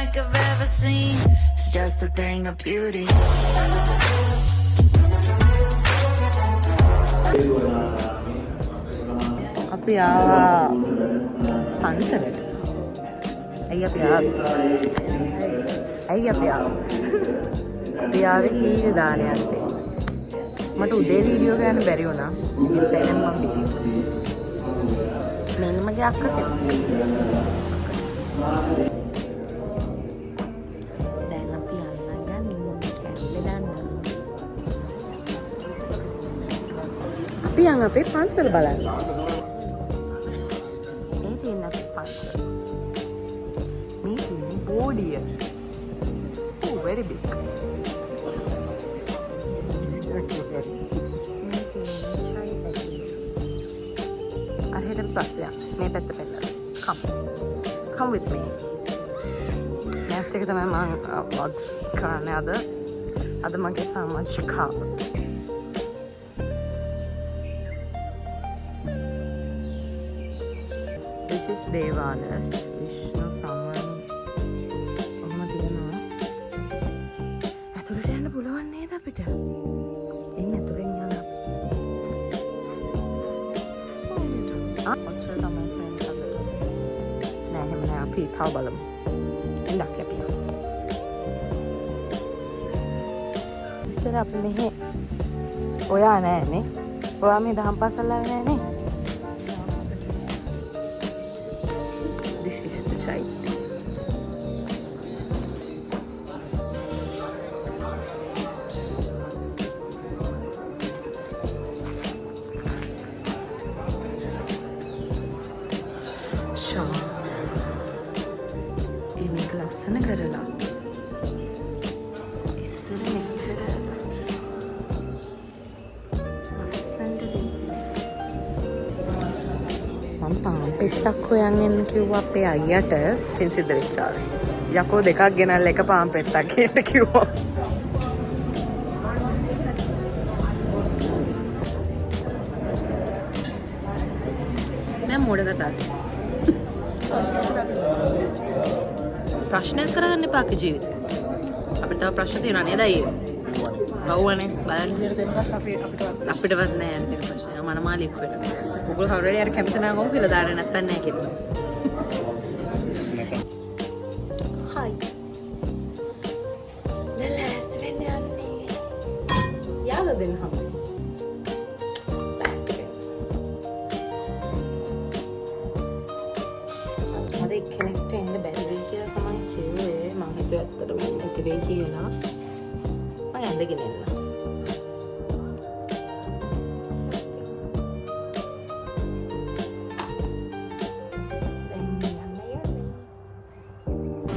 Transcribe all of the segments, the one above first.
like I've ever seen. It's just a thing of beauty. අපි ආවා පන්සලට. ඇයි අපි ආවේ? අපි ආවේ කීක දානයක් දෙන්න. මට උදේ වීඩියෝ කරන්න බැරි වුණා. ඒ නිසා දැන් මම වීඩියෝ. මෙන්න මගේ අක්කා කෙනෙක්. දැන් අපි යන්න කැම්පේ දාන්න. අපි යන් අපේ පන්සල බලන්න. Oh dear. Oh, very big. අරහෙට පස්සේ මේ පැත්ත පෙන්නලා. Come with me. නැත් එක තමයි මම vlogs කරන්නේ අද මගේ සමාජිකාව. This is Devalas. Vishnu Saman. පුළුවන් නේද අපිට? එන්න ඇතුලෙන් යන්න. ඔච්චර තමයි ෆ්‍රෙන්ඩ්ස් අද. නෑ එහෙම නෑ අපි තව බලමු. එන්න අපි. ඉස්සර අපි මෙහෙ ඔයා නෑනේ. ඔයා මේ දහම් පාසල් ආවේ නෑනේ. This is the child. මේක ලස්සන කරලා ඉස්සර මෙච්චර ලස්සනට මම පාන් පෙත්තක් හොයන් එන්න කිව්වා අපේ අයියට පින් සිද්ධ වෙච්චාවේ. යකෝ දෙකක් ගෙනල්ලා එක පාන් පෙත්තක් කියන්න කිව්වා. මම මොඩ කතාව ප්‍රශ්නයක් කරගන්න එපා අපේ ජීවිතේ. අපිට තව ප්‍රශ්න තියෙනවා නේද අයියේ? බවුවනේ බලන්න විදියට තියෙන ප්‍රශ්න අපිටවත් නෑ යන තියෙන ප්‍රශ්න. මනමාලියෙක් වෙනවා. ඔයගොල්ලෝ කවුරුහරි අර කැමති නම් කොහොම කියලා දාන්නේ නැත්තම් නෑ කියලා. හයි. දැන් ලෑස්ති වෙන්න යන්නේ. යාළුවා දෙන්න හම්බුනේ. එක්කෙනෙක්ට එන්න බැරි වෙයි කියලා තමයි කිව්වේ. මම හිතුවා ඇත්තටම එන්න වෙයි කියලා. මම ඇඳගෙන එන්න.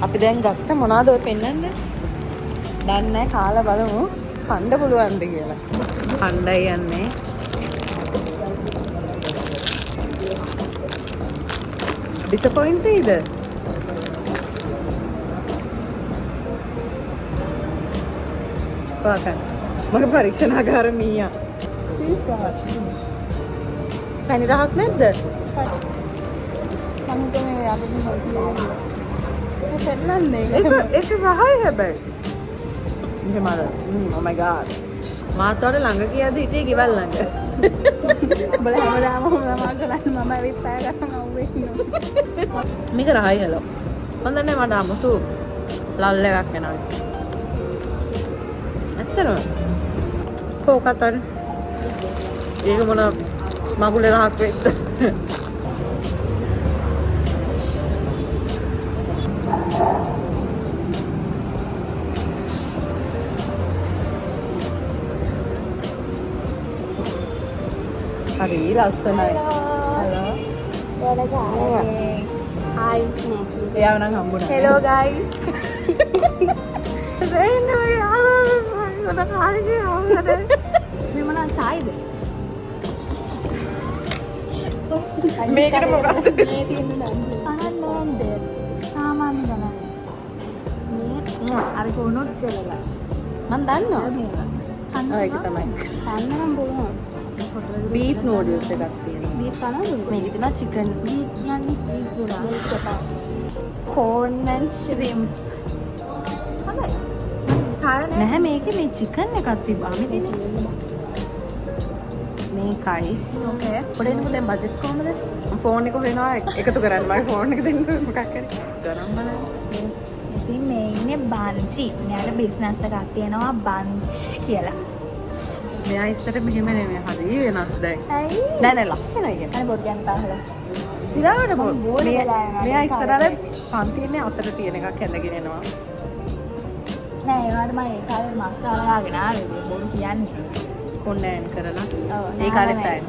අපි දැන් ගත්ත මොනවද ඔය පෙන්නන්නේ? දන්නේ නැහැ කාලා බලමු. කන්න පුළුවන්ද කියලා. කණ්ඩයි යන්නේ. Disappoint either. Pakan. Maka පරීක්ෂණාගාර මීයා. පැණි රහක් නැද්ද? මම මේ අපිට මොකක්ද? ඒක රහයි හැබැයි. මෙහෙම oh my god. මාතවර ළඟ කියද්දි හිටියේ ගෙවල් ළඟ. බල හැමදාම මම කරන්නේ මම ඇවිත් පය ගන්න අවුවේ ඉන්නවා. මේක රහයි හලෝ. හොඳ නැහැ මට 아무තු ලල් එකක් එනවා. ඇත්තටම. කොහොකටද? ඒක මොන මගුලේ රහක් වෙද්ද? හරි ලස්සනයි. හලෝ. Hi. එයාව නම් හම්බුණා. Hello guys. මේ මොනවා චායිද? මේකට මොකක්ද? මේ තියෙන නන්දි. අනන්නේ සාමාන්‍ය ගණන්. මේ අර කොනොත් කියලා. මන් දන්නවා මේක. ඒක තමයි. කන්න නම් බලන්න. beef noodles එකක් තියෙනවා. beef කනද? මේක තියෙනවා chicken. beef කියන්නේ beef නෝඩල්ස් එකක්. corn and shrimp. හොඳයි. කාරණේ නැහැ මේකේ මේ චිකන් එකක් තිබ්බා මේකේ. මේකයි. ඕකේ. පොඩේනු දැන් බජට් කොහමද? ෆෝන් එක හොයනවා එකතු කරන්න මගේ ෆෝන් එක දෙන්න මොකක් හරි. ගණන් බලන්න. ඉතින් මේ ඉන්නේ බන්චි. මෙයාට බිස්නස් එකක් තියෙනවා බන්ච් කියලා. මෙයා ඉස්සර මෙහෙම නෙමෙයි හරි වෙනස් දැන්. ඇයි? නෑ නෑ ලස්සනයි කියන්නේ. අනේ බොරු යන්න තාහල. සිරාවට මම බෝඩ් වෙලා යනවා. මෙයා ඉස්සර අර පන්තියේ අතට තියෙන එකක් හැඳගෙන එනවා. නෑ ඒවට මම ඒ කාලේ මස්කාරා යාගෙන ආවේ බොරු කියන්නේ. කොණ්ඩෑන් කරලා. ඔව්. ඒ කාලෙත් අයන්.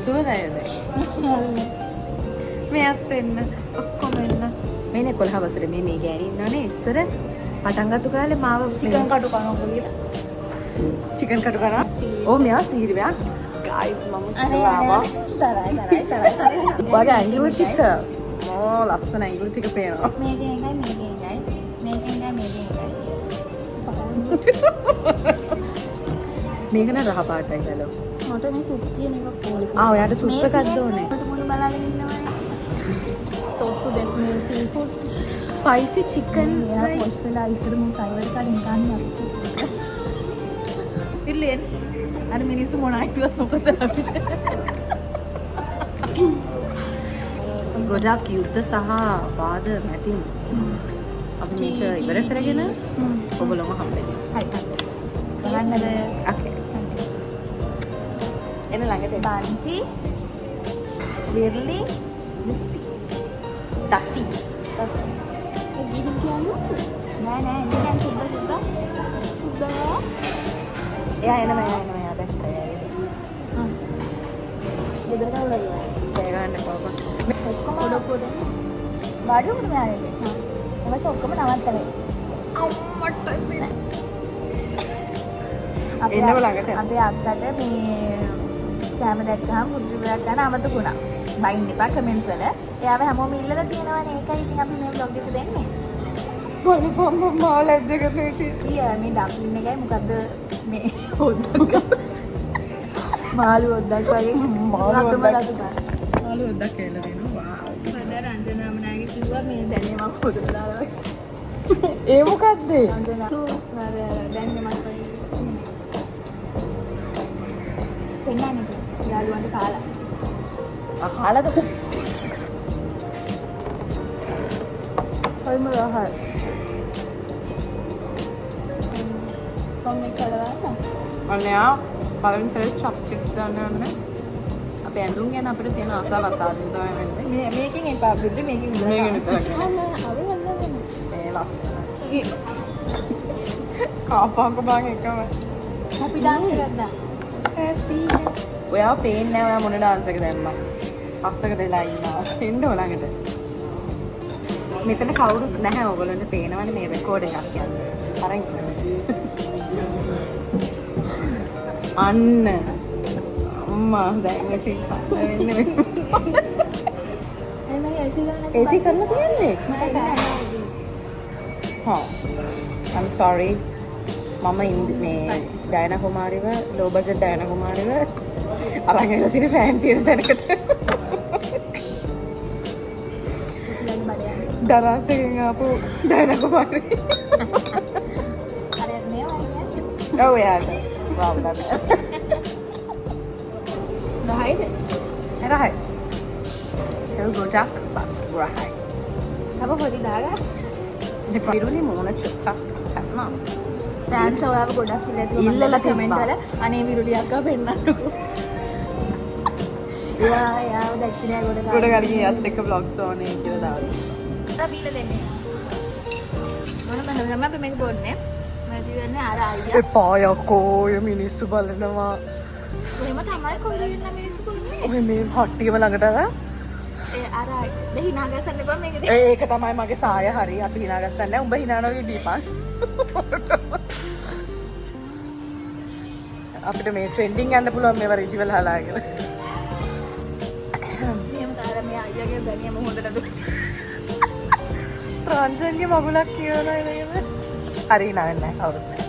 සුවදයිද? මෙයාත් එන්න ඔක්කොම එන්න. මේ 11 වසරේ මේ ගෑණි ඉන්නවනේ ඉස්සර පටන් ගත්ත කාලේ මාව චිකන් කටු කනවා කියලා. චිකන් කටු කරා. ඕ මෙයා සීරියා. ගයිස් මම අනේ ආවා. තරයි. වගේ ඇඟිලි ටික. ඕ ලස්සන ඇඟිලි ටික පේනවා. මේකෙන් එකයි. මේක න රහ පාටයි ගලෝ. මට මේ සුප් කියන එක පොලි. ඔයාට සුප් එකක් ඕනේ. මට මුළු බලාගෙන ඉන්නවනේ. තොත්තු දෙන්න මේ සීෆුඩ් ස්පයිසි චිකන් යා පොස් වෙලා ඉස්සර මම සයිවර් කලින් ගන්න පිළිෙන් අර මිනිස්සු මොනයිද මොකද අපිට ගොඩක් යුද්ධ සහ වාද මැතින් අපි මේක ඉවර කරගෙන ඔබලම හම්බෙන්න. හරි. බලන්නද? ඕකේ. එන ළඟට බන්චි විර්ලි දසි. ගිහින් කියන්නේ නෑ ඉන්නේ දැන් සුද්ද එයා එනවා දැක්කා එයාගේ. ගෙදර කවුරුද? ඒ ගන්න පාපා. ඔක්කොම පොඩ වාඩි වුණ යාළුවෙක්. ඊමස ඔක්කොම නවත්තලා. අම්මට සින. අපේ එන්නම ළඟට. අපේ අක්කට මේ කැම දැක්කම මුද්‍රිකයක් ගන්න අමතක වුණා. බයින් එපා කමෙන්ට්ස් වල. එයාව හැමෝම ඉල්ලලා තියෙනවනේ. ඒකයි ඉතින් අපි මේ vlog එක දෙන්නේ. බලපන් මම ලැජ්ජ කරලා ඉතින්. මේ ඩම්ප්ලින් එකයි මොකද්ද මේ හොද්දක්. මාළු හොද්දක් වගේ මාළු හොද්දක්. රතුම. මාළු හොද්දක් කියලා දෙනවා. වාව්. මම රංජනාමනාගේ කිව්වා මේ දැනේ මම හොදලා දාලා. ඒ මොකද්ද? රංජනා තූස් මම දැන්නේ මම පෙන්නන්නේ යාළුවන්ට කාලා. කාලාද? කොයිම රහයි. කොම්මේ කලවන්න. අනේ පළවෙනි සැරේ චොප්ස්ටික්ස් ගන්න යන්නේ. අපේ ඇඳුම් ගැන අපිට තියෙන ආසාවක් ආදින් තමයි වෙන්නේ. මේකෙන් එපා බුද්ධි මේකෙන් ඉඳලා. මේකෙන් එපා. අර යන්න. ඒ ලස්සනයි. කාපාක බං එකම. හැපි ඩාන්ස් එකක් දාන්න. හැපි. ඔයා පේන්නේ නැහැ ඔයා මොන ඩාන්ස් එක දැම්මා. පස්සකට වෙලා ඉන්නවා. එන්න ඔලඟට. මෙතන කවුරුත් නැහැ ඕගොල්ලන්ට පේනවනේ මේ රෙකෝඩ් එකක් කියන්නේ. අරන් අන්න අම්මා දැන් ඉතින් වෙන්නේ එමේ AC ගන්න. AC කරලා තියන්නේ. හා I'm sorry මම මේ ඩයනා කුමාරිව ලෝ බජට් ඩයනා කුමාරිව අරන් ඇවිල්ලා තියෙන ෆෑන් තියෙන තැනකට දරාසෙන් ආපු ඩයනා කුමාරි අර මේ වගේ. ඔව් යාට wow that රහයිද? රහයි ඒක ගොඩක් බත් රහයි අප පොඩි දාගන්න. දෙපිරුනේ මොන චුට්ටක් කරනවා ෆෑන්ස් ඔයාව ගොඩක් ඉල්ලලා කමෙන්ට් තිබ්බා. වල අනේ විරුලි අක්කා පෙන්නන්නකෝ. යාව දැක්කේ නෑ ගොඩ ගොඩ ගලින් යත් එක්ක vlogs ඕනේ කියලා දාලා බීලා දෙන්නේ. මොනම හැම අපි මේක බොන්නේ. මම කියන්නේ අර අයියා. එපා යකෝ ඔය මිනිස්සු බලනවා එහෙම තමයි කොහෙද ඉන්න මිනිස්සු බොන්නේ. ඔය මේ හට්ටියම ළඟට අර ඒ අර දෙහිනා ගසන්න එපා මේක දෙන්න. ඒක තමයි මගේ සාය හරි අපි hina ගස්සන්නේ නැහැ උඹ hina නොවි දීපන් අපිට මේ ට්‍රෙන්ඩින් යන්න පුළුවන් මේවා රිදි වෙලා හලාගෙන මෙහෙම තාර මේ අයියාගේ දැනියම හොඳට දුක්. රංජන්ගේ මගුලක් කියවලා නේද හරි hina වෙන්නේ නැහැ කවුරුත් නැහැ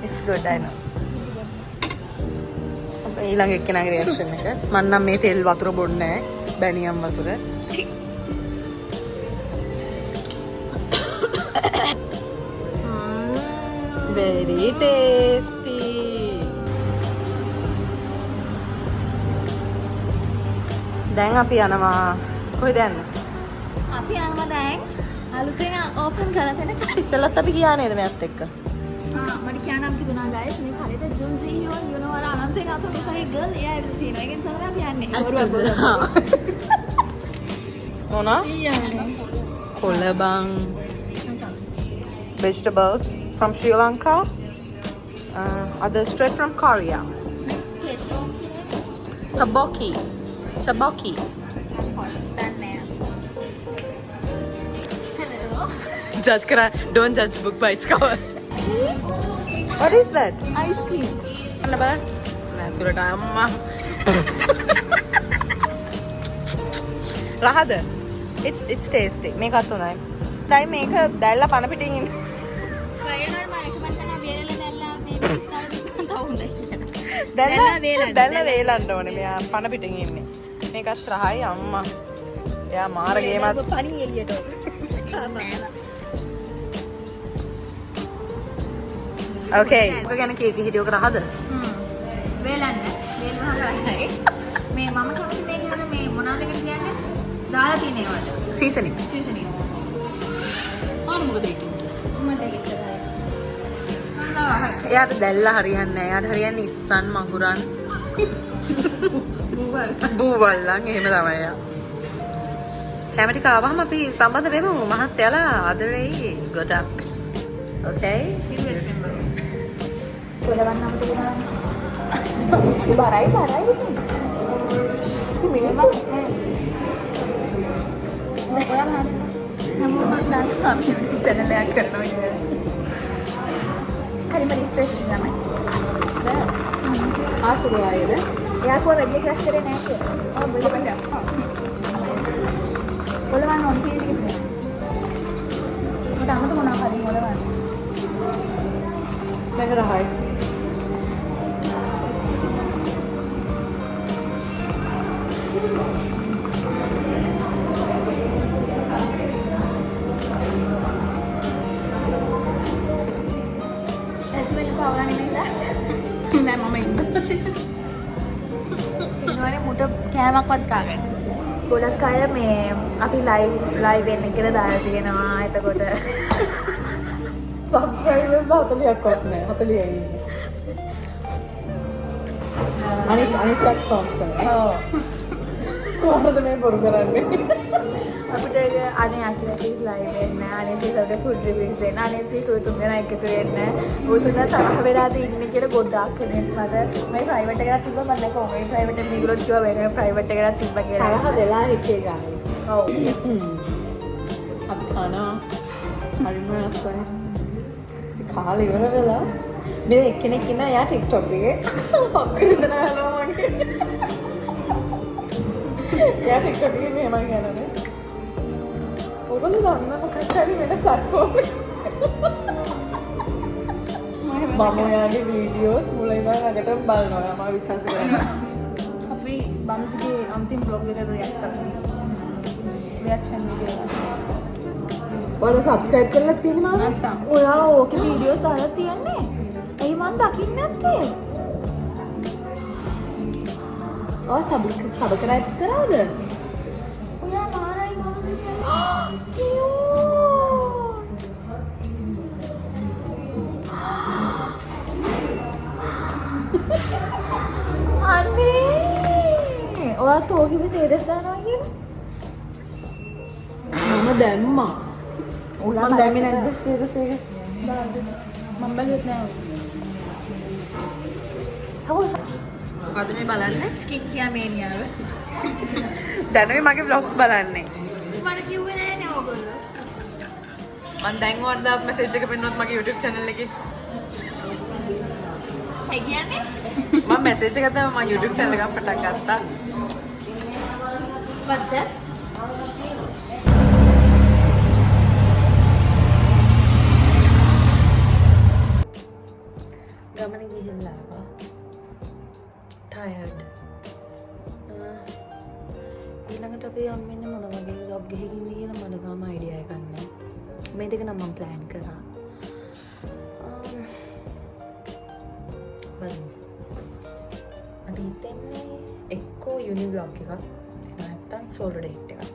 It's good I know ඊළඟ එක්කෙනාගේ රියැක්ෂන් එක. මම නම් මේ තෙල් වතුර බොන්නේ නැහැ. බැනියම් වතුර. very tasty. දැන් අපි යනවා කොහෙද යන්නේ? අපි යනවා දැන් අලුතෙන් ඕපන් කරලා තියෙන ඉස්සෙල්ලත් අපි ගියා නේද මෙයත් එක්ක? මට කියන්නම් තිබුණා guys මේ හරියට ජුන් සීහියෝ you know අර අනන්තෙන් අතෝ එකයි girl එයා ඇවිල්ලා තියෙනවා. ඒකෙන් තමයි අපි යන්නේ. මොනවා? කොළඹන් vegetables from Sri Lanka. Other straight from Korea. Taboki. Taboki. Judge kara. Don't judge book by its cover. What is that? ice cream. Anna ba? Naturata amma. Rahada. It's tasty. Make up tunai. Dai make up dalla pana pitin in. වයනර් මම recommend කරනවා වේලලා දැල්ලා මේ මිස්නාට තවුනේ. දැල්ලා වේලන්න ඕනේ. මෙයා පන පිටින් ඉන්නේ. මේකත් රහයි අම්මා. එයා මාර ගේමක් පණි එළියට. Okay. ඔක ගැන කීක හිටියෝක රහද? වේලන්න. වේලනවා කරන්නේ. මේ මම කැමති මේ කියන මේ මොනවාද කියන්නේ? දාලා තියෙන ඒවාට. Seasonings. සීසනින්. ඕන මොකද ඒකේ? මට ඒක කරා. එයාට දැල්ලා හරියන්නේ නැහැ. එයාට හරියන්නේ ඉස්සන් මඟුරන්. බූවල්ලන් එහෙම තමයි එයා. කැමටි කාවහම අපි සම්බන්ධ වෙමු මහත්තයලා අදරේ ගොඩක්. Okay? කොලවන්නම තියනවා. බරයි. මිනිස්සු නමෝ මම අපි channel එකක් කරනවා කියන්නේ. හරිම රිෆ්‍රෙෂ් තමයි. ආසරය ආයේද? එයා කොහොමද වැඩි ක්ලාස් කරේ නැහැ කියලා. ඔව් බලන්න. කොලවන්න ඕන කියන්නේ. මට අමතක මොනවා හරි කොලවන්න. මේක රහයි. මුට කෑමක්වත් කාගන්න. ගොඩක් අය මේ අපි ලයිව් වෙන්න කියලා දාලා තියෙනවා. එතකොට subscribers 40ක් වත් නැහැ. 40යි ඉන්නේ. අනිත් platforms වල. ඔව්. කොහොමද මේ බොරු කරන්නේ? අපිට අනේ ඇක්ටිවිටීස් ලයිව් වෙන්න, අනේ ඒකට ෆුඩ් රිවිව්ස් දෙන්න, අනේ පිසු තුන් දෙනා එකතු වෙන්න. ඔය තුන තරහ වෙලාද ඉන්නේ කියලා ගොඩක් කෙනෙක් මට මේ ප්‍රයිවට් එකකට තිබ්බ මම නැක ඔය ප්‍රයිවට් එක මේගොල්ලෝ කිව්වා වෙන ප්‍රයිවට් එකකට තිබ්බ කියලා. තරහ වෙලා හිටියේ guys. ඔව්. අපි කනවා. හරිම රසයි. කාලේ ඉවර වෙලා මේ එක්කෙනෙක් ඉන්න යා TikTok එකේ අක්කරින්ද නෑනවා මගේ. යා TikTok එකේ මෙහෙම කියනනේ. ඔයගොල්ලෝ දන්න මොකක් හරි වෙන platform එක. මම ඔයාගේ වීඩියෝස් මුල ඉඳන් අගටම බලනවා. මම විශ්වාස කරනවා. අපි බම්ගේ අන්තිම බ්ලොග් එකට රියැක්ට් කරනවා. Reaction video. ඔයාලා subscribe කරලා තියෙනවා නැත්තම්. ඔයා ඕකේ වීඩියෝස් දාලා තියන්නේ. ඇයි මන් දකින්නේ නැත්තේ? ඔයා subscribe කරාද? ඔයා මාරයි මානසික. අනේ ඔයා තෝකිව සේදස් දානවා කියන්නේ? මම දැම්මා. මම දැම්මේ නැද්ද සේදස් එක? මම බලුවත් නෑ. මොකද මේ බලන්නේ? ස්කින් කියා මේනියාව. දැනුයි මගේ vlogs බලන්නේ. මට කිව්වේ නෑනේ ඕගොල්ලෝ. මම දැන් වන්දා මැසේජ් එක පෙන්නනොත් මගේ YouTube channel එකේ. ඒ කියන්නේ? මම මැසේජ් එක තමයි මම YouTube channel එකක් පටන් ගත්තා. WhatsApp ගමන ගිහිල්ලා ආවා. ටයර්ඩ් ඊළඟට අපි යම් වෙන්නේ මොන වගේ ජොබ් ගහකින්ද කියලා මට තාම අයිඩියා එකක් නැහැ. මේ දෙක නම් මම ප්ලෑන් කරා. බලමු. මට හිතෙන්නේ එක්කෝ යුනි බ්ලොග් එකක් නැත්තම් සෝලෝ ඩේට් එකක්.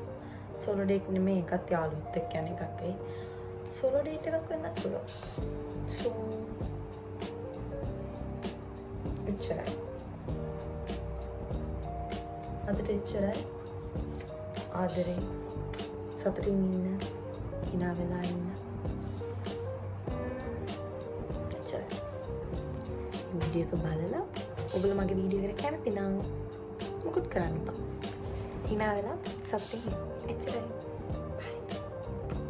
සෝලෝ ඩේට් නෙමෙයි එකත් යාළුවොත් එක්ක යන එකක් වෙයි. සෝලෝ ඩේට් එකක් වෙන්නත් පුළුවන්. සෝ එච්චරයි. අදට එච්චරයි. ආදරේ සතුටින් ඉන්න, hina වෙලා ඉන්න. එච්චරයි. වීඩියෝ එක බලලා ඔයගොල්ලෝ මගේ වීඩියෝ එකට කැමති නම් මොකුත් කරන්න එපා. hina වෙලා සතුටින් ඉන්න. එච්චරයි.